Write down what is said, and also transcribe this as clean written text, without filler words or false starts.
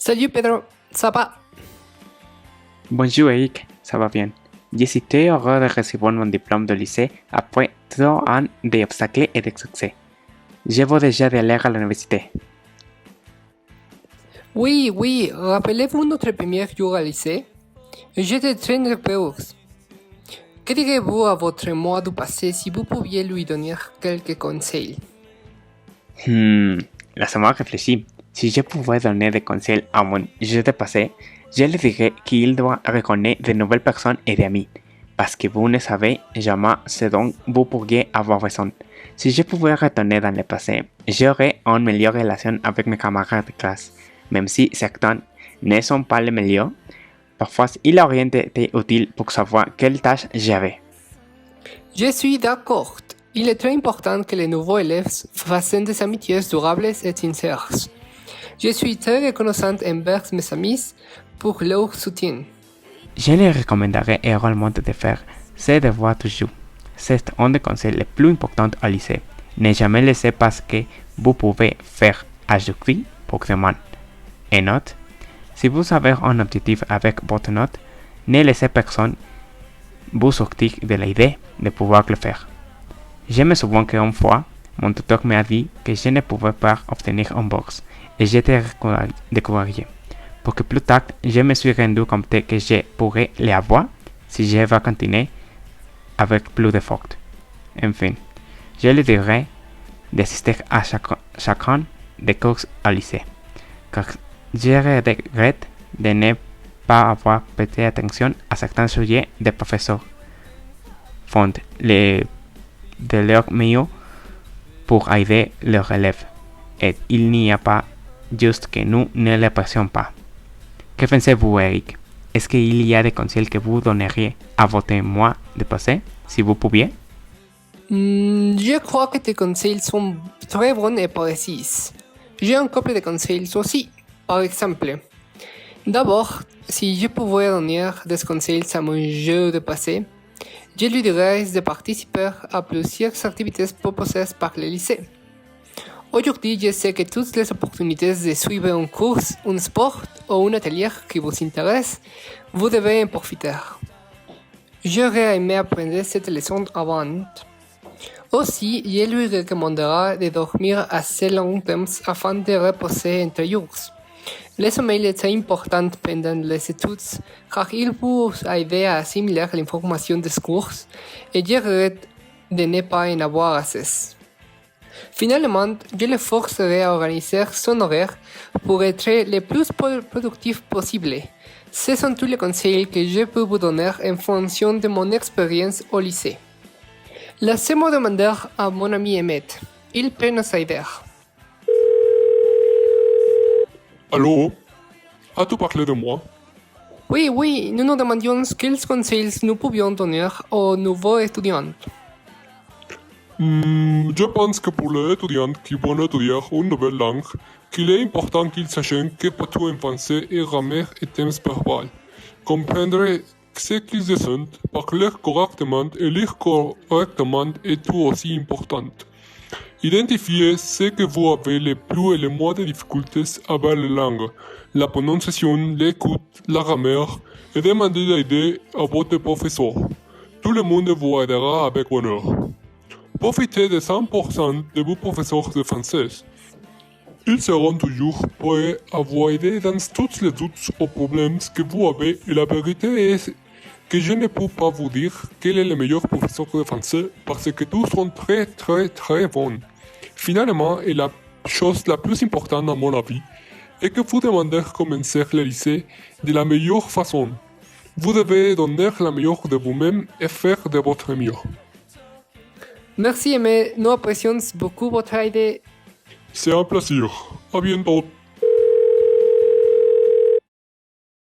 Salut Pedro, ça va? Bonjour Eric, ça va bien. Je suis très heureux de recevoir mon diplôme de lycée après 3 ans d'obstacles et de succès. Je veux déjà aller à l'université. Oui, rappelez-vous notre premier jour au lycée? J'étais très nerveuse. Que direz-vous à votre moi du passé si vous pouviez lui donner quelques conseils? Laisse-moi réfléchir. Si je pouvais donner des conseils à mon je du passé, je lui dirais qu'il doit reconnaître de nouvelles personnes et d'amis, parce que vous ne savez jamais ce dont vous pourriez avoir besoin. Si je pouvais retourner dans le passé, j'aurais une meilleure relation avec mes camarades de classe, même si certains ne sont pas les meilleurs. Parfois, il aurait été utile pour savoir quelle tâche j'avais. Je suis d'accord. Il est très important que les nouveaux élèves fassent des amitiés durables et sincères. Je suis très reconnaissante envers mes amis pour leur soutien. Je les recommanderais également de faire ses devoirs toujours. C'est un des conseils les plus importants au lycée. Ne jamais laisser parce que vous pouvez faire aujourd'hui pour demain. Et note, si vous avez un objectif avec votre note, ne laissez personne vous sortir de l'idée de pouvoir le faire. Je me souviens qu'une fois, mon tuteur m'a dit que je ne pouvais pas obtenir une bourse et j'étais découragé. Pour que plus tard, je me suis rendu compte que je pourrais l'avoir si je vais continuer avec plus d'efforts. Enfin, je lui dirais d'assister à chacun des cours au lycée, car je regrette de ne pas avoir prêté attention à certains sujets des professeurs font de leur mieux pour aider leurs élèves, et il n'y a pas juste que nous ne les pressions pas. Que pensez-vous, Eric? Est-ce qu'il y a des conseils que vous donneriez à votre moi de passé, si vous pouviez? Je crois que tes conseils sont très bons et précis. J'ai un couple de conseils aussi. Par exemple, d'abord, si je pouvais donner des conseils à mon jeu de passé, je lui dirais de participer à plusieurs activités proposées par le lycée. Aujourd'hui, je sais que toutes les opportunités de suivre un cours, un sport ou un atelier qui vous intéresse, vous devez en profiter. J'aurais aimé apprendre cette leçon avant. Aussi, je lui recommanderai de dormir assez longtemps afin de reposer entre jours. Le sommeil est très important pendant les études car il vous aide à assimiler l'information des cours et je regrette de ne pas en avoir assez. Finalement, je le forcerai à organiser son horaire pour être le plus productif possible. Ce sont tous les conseils que je peux vous donner en fonction de mon expérience au lycée. Laissez-moi demander à mon ami Emmett. Il peut nous aider. Allô? As-tu parlé de moi? Oui, nous nous demandions quels conseils nous pouvions donner aux nouveaux étudiants. Je pense que pour les étudiants qui vont étudier une nouvelle langue, qu'il est important qu'ils sachent que partout en français et grammaire et thèmes verbal. Comprendre ce qu'ils disent, parler correctement et lire correctement est tout aussi important. Identifiez ce que vous avez le plus et le moins de difficultés avec la langue, la prononciation, l'écoute, la grammaire, et demandez l'aide à votre professeur. Tout le monde vous aidera avec bonheur. Profitez de 100% de vos professeurs de français. Ils seront toujours prêts à vous aider dans tous les doutes ou problèmes que vous avez et la vérité est que je ne peux pas vous dire quel est le meilleur professeur de français parce que tous sont très bons. Finalement, et la chose la plus importante à mon avis est que vous demandez commencer le lycée de la meilleure façon. Vous devez donner la meilleure de vous-même et faire de votre mieux. Merci, mais nous apprécions beaucoup votre aide. C'est un plaisir. À bientôt.